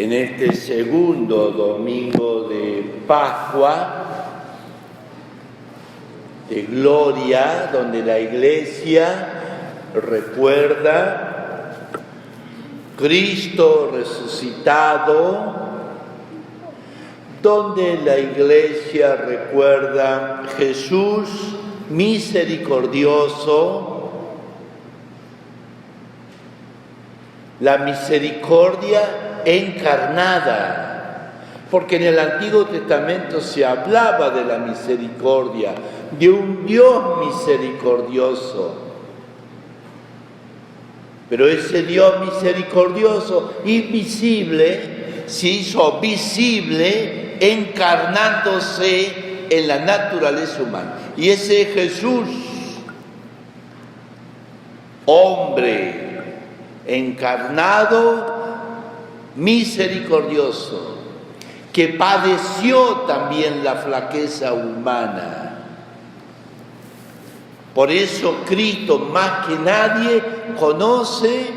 en este segundo domingo de Pascua, de gloria, donde la Iglesia recuerda Cristo resucitado, donde la Iglesia recuerda Jesús misericordioso, la misericordia encarnada, porque en el Antiguo Testamento se hablaba de la misericordia, de un Dios misericordioso. Pero ese Dios misericordioso, invisible, se hizo visible encarnándose en la naturaleza humana. Y ese es Jesús, hombre encarnado, misericordioso, que padeció también la flaqueza humana. Por eso Cristo más que nadie conoce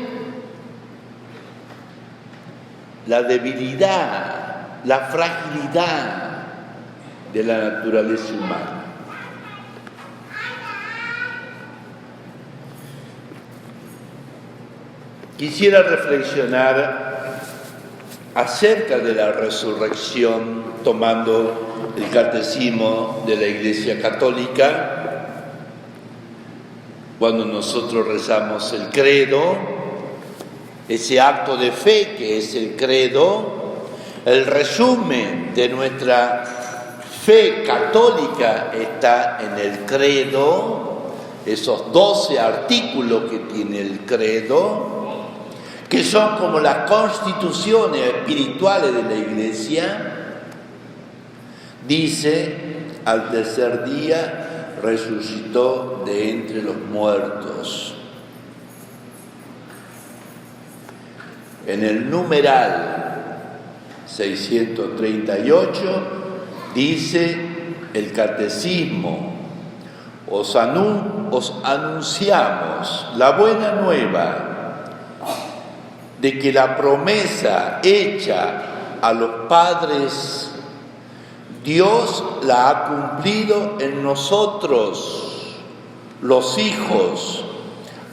la debilidad, la fragilidad de la naturaleza humana. Quisiera reflexionar acerca de la resurrección tomando el catecismo de la Iglesia Católica. Cuando nosotros rezamos el credo, ese acto de fe que es el credo, el resumen de nuestra fe católica está en el credo, esos 12 artículos que tiene el credo, que son como las constituciones espirituales de la Iglesia. Dice, al tercer día resucitó de entre los muertos. En el numeral 638 dice el catecismo: os anunciamos la buena nueva de que la promesa hecha a los padres, Dios la ha cumplido en nosotros, los hijos,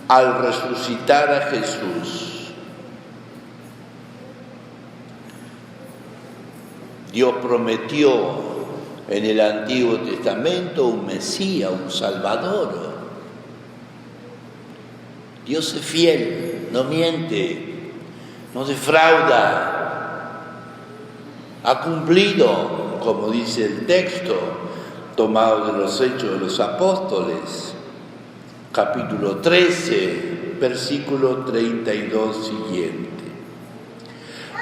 al resucitar a Jesús. Dios prometió en el Antiguo Testamento un Mesías, un Salvador. Dios es fiel, no miente, no defrauda, ha cumplido, como dice el texto tomado de los Hechos de los Apóstoles, capítulo 13, versículo 32 siguiente.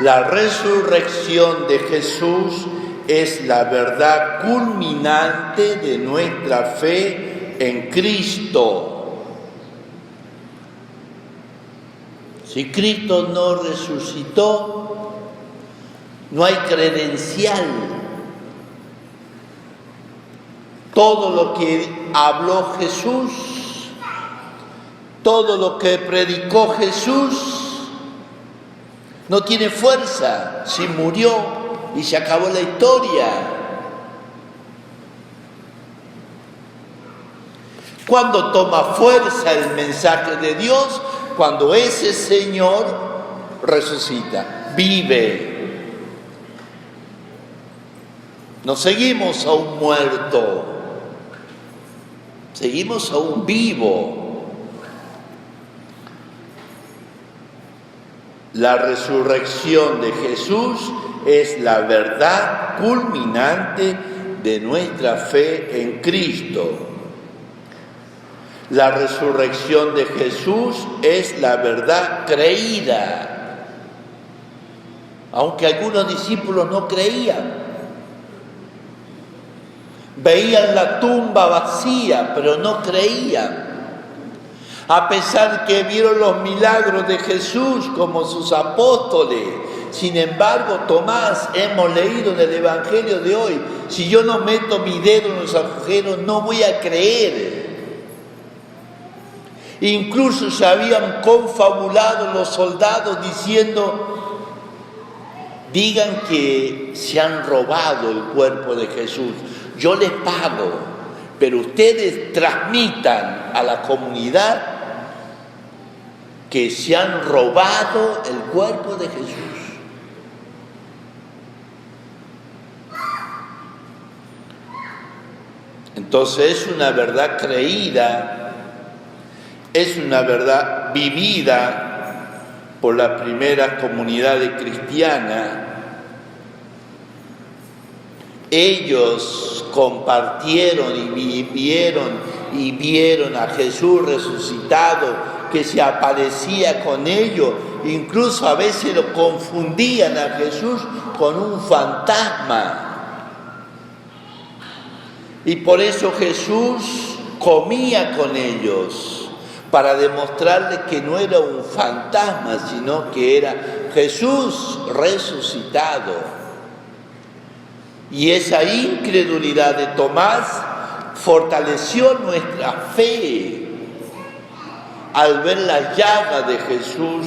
La resurrección de Jesús es la verdad culminante de nuestra fe en Cristo. Si Cristo no resucitó, no hay credencial. Todo lo que habló Jesús, todo lo que predicó Jesús, no tiene fuerza si murió y se acabó la historia. ¿Cuándo toma fuerza el mensaje de Dios? Cuando ese Señor resucita, vive. No seguimos a un muerto, seguimos a un vivo. La resurrección de Jesús es la verdad culminante de nuestra fe en Cristo. La resurrección de Jesús es la verdad creída, aunque algunos discípulos no creían. Veían la tumba vacía, pero no creían. A pesar que vieron los milagros de Jesús como sus apóstoles. Sin embargo, Tomás, hemos leído en el Evangelio de hoy, si yo no meto mi dedo en los agujeros, no voy a creer. Incluso se habían confabulado los soldados diciendo: digan que se han robado el cuerpo de Jesús. Yo les pago, pero ustedes transmitan a la comunidad que se han robado el cuerpo de Jesús. Entonces es una verdad creída, es una verdad vivida por la primera comunidad cristiana. Ellos compartieron y vieron a Jesús resucitado, que se aparecía con ellos, incluso a veces lo confundían a Jesús con un fantasma. Y por eso Jesús comía con ellos, para demostrarles que no era un fantasma, sino que era Jesús resucitado. Y esa incredulidad de Tomás fortaleció nuestra fe al ver la llaga de Jesús,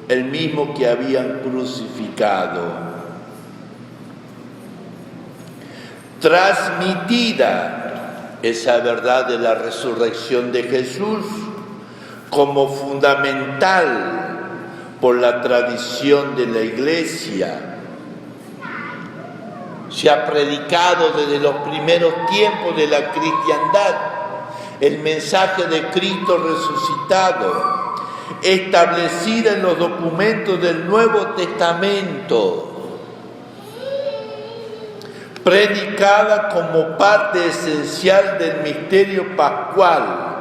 el mismo que habían crucificado. Transmitida esa verdad de la resurrección de Jesús como fundamental por la tradición de la Iglesia, se ha predicado desde los primeros tiempos de la cristiandad el mensaje de Cristo resucitado, establecida en los documentos del Nuevo Testamento, predicada como parte esencial del misterio pascual,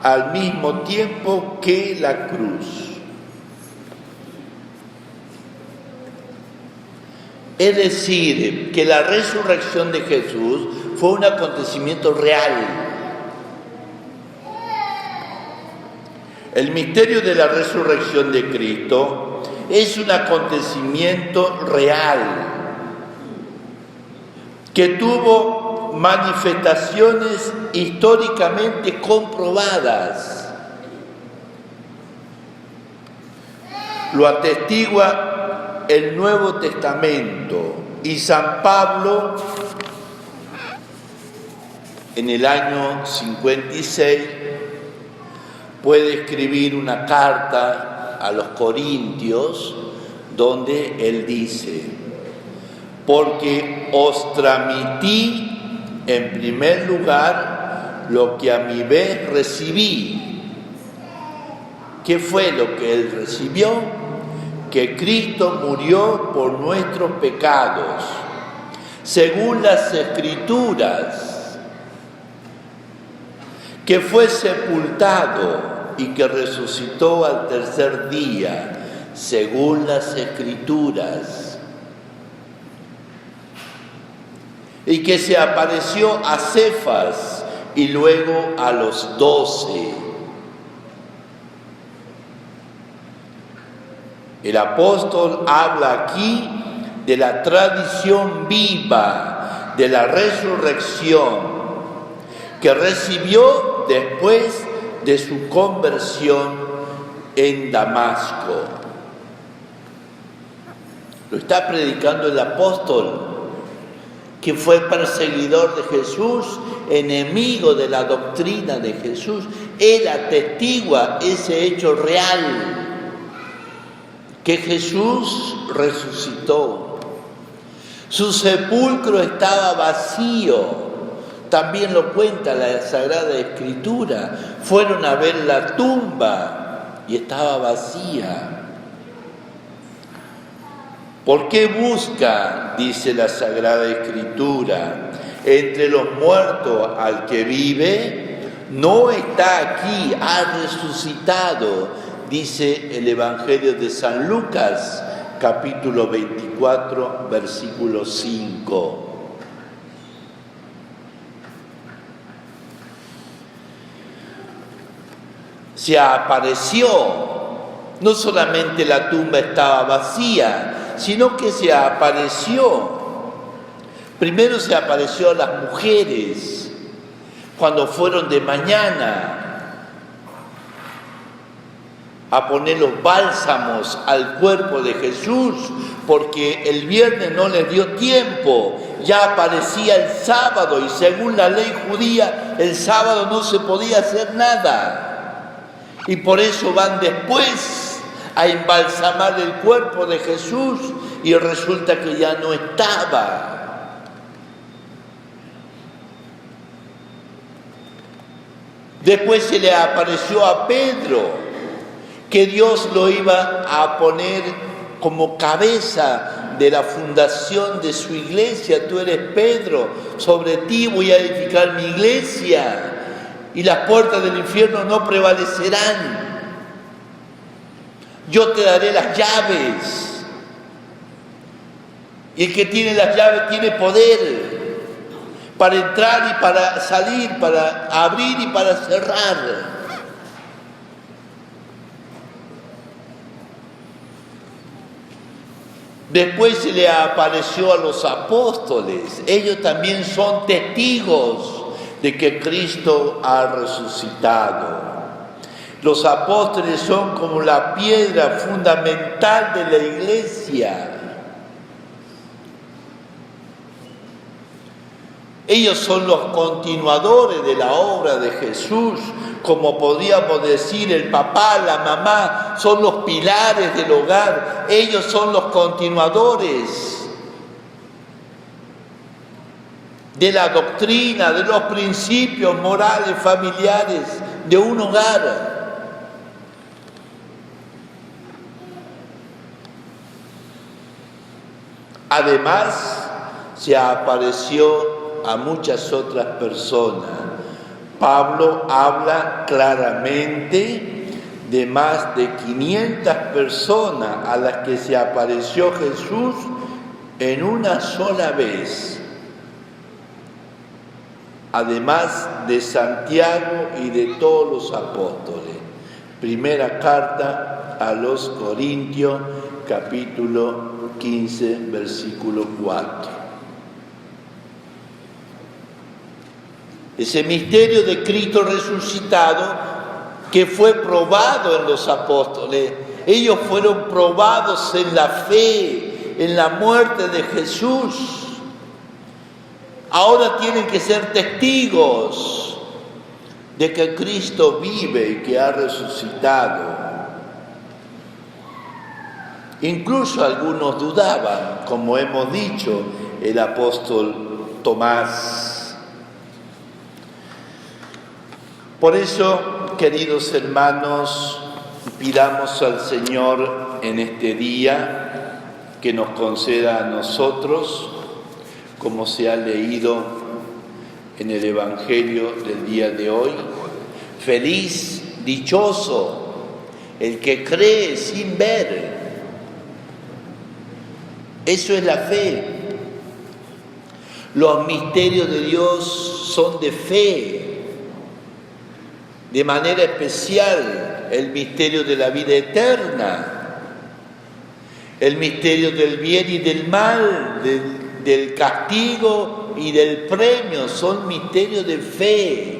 al mismo tiempo que la cruz. Es decir, que la resurrección de Jesús fue un acontecimiento real. El misterio de la resurrección de Cristo es un acontecimiento real, que tuvo manifestaciones históricamente comprobadas. Lo atestigua el Nuevo Testamento, y San Pablo, en el año 56, puede escribir una carta a los Corintios donde él dice: porque os transmití en primer lugar lo que a mi vez recibí. ¿Qué fue lo que él recibió? Que Cristo murió por nuestros pecados, según las Escrituras, que fue sepultado y que resucitó al tercer día, según las Escrituras, y que se apareció a Cefas y luego a los 12. El apóstol habla aquí de la tradición viva de la resurrección que recibió después de su conversión en Damasco. Lo está predicando el apóstol, que fue perseguidor de Jesús, enemigo de la doctrina de Jesús. Él atestigua ese hecho real, que Jesús resucitó. Su sepulcro estaba vacío, también lo cuenta la Sagrada Escritura. Fueron a ver la tumba y estaba vacía. ¿Por qué busca, dice la Sagrada Escritura, entre los muertos al que vive? No está aquí, ha resucitado, dice el Evangelio de San Lucas, capítulo 24, versículo 5. Se apareció, no solamente la tumba estaba vacía, sino que se apareció. Primero se apareció a las mujeres cuando fueron de mañana a poner los bálsamos al cuerpo de Jesús, porque el viernes no les dio tiempo, ya aparecía el sábado y según la ley judía el sábado no se podía hacer nada. Y por eso van después a embalsamar el cuerpo de Jesús y resulta que ya no estaba. Después se le apareció a Pedro, que Dios lo iba a poner como cabeza de la fundación de su iglesia. Tú eres Pedro, sobre ti voy a edificar mi iglesia y las puertas del infierno no prevalecerán. Yo te daré las llaves y el que tiene las llaves tiene poder para entrar y para salir, para abrir y para cerrar. Después se le apareció a los apóstoles. Ellos también son testigos de que Cristo ha resucitado. Los apóstoles son como la piedra fundamental de la iglesia. Ellos son los continuadores de la obra de Jesús, como podríamos decir el papá, la mamá, son los pilares del hogar, ellos son los continuadores de la doctrina, de los principios morales familiares de un hogar. Además, se apareció a muchas otras personas. Pablo habla claramente de más de 500 personas a las que se apareció Jesús en una sola vez, además de Santiago y de todos los apóstoles. Primera carta a los Corintios, capítulo 15, versículo 4. Ese misterio de Cristo resucitado que fue probado en los apóstoles. Ellos fueron probados en la fe, en la muerte de Jesús. Ahora tienen que ser testigos de que Cristo vive y que ha resucitado. Incluso algunos dudaban, como hemos dicho, el apóstol Tomás. Por eso, queridos hermanos, pidamos al Señor en este día que nos conceda a nosotros, como se ha leído en el Evangelio del día de hoy, feliz, dichoso, el que cree sin ver. Eso es la fe. Los misterios de Dios son de fe. De manera especial, el misterio de la vida eterna, el misterio del bien y del mal, del castigo y del premio, son misterios de fe.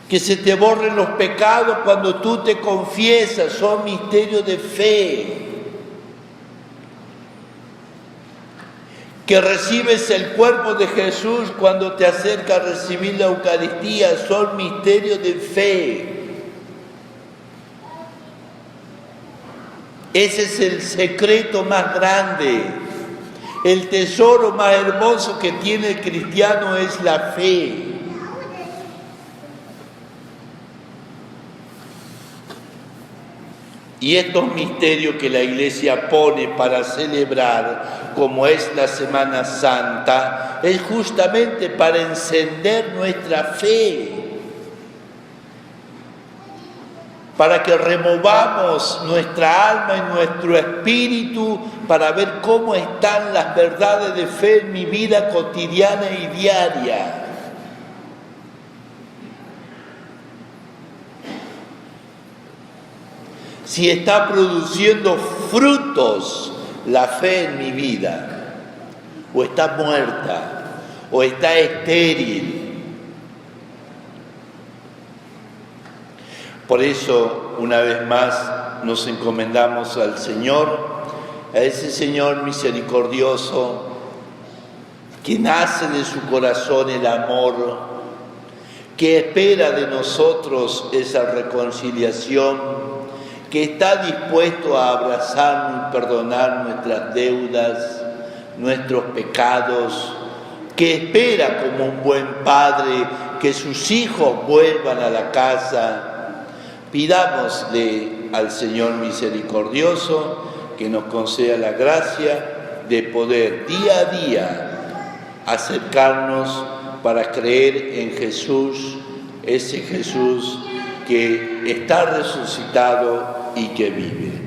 Que se te borren los pecados cuando tú te confiesas, son misterios de fe. Que recibes el cuerpo de Jesús cuando te acercas a recibir la Eucaristía, son misterios de fe. Ese es el secreto más grande, el tesoro más hermoso que tiene el cristiano es la fe. Y estos misterios que la Iglesia pone para celebrar, como es la Semana Santa, es justamente para encender nuestra fe, para que removamos nuestra alma y nuestro espíritu para ver cómo están las verdades de fe en mi vida cotidiana y diaria. Si está produciendo frutos la fe en mi vida, o está muerta, o está estéril. Por eso, una vez más, nos encomendamos al Señor, a ese Señor misericordioso, que nace de su corazón el amor, que espera de nosotros esa reconciliación, que está dispuesto a abrazarnos y perdonar nuestras deudas, nuestros pecados, que espera como un buen padre que sus hijos vuelvan a la casa. Pidámosle al Señor misericordioso que nos conceda la gracia de poder día a día acercarnos para creer en Jesús, ese Jesús que está resucitado y que vive.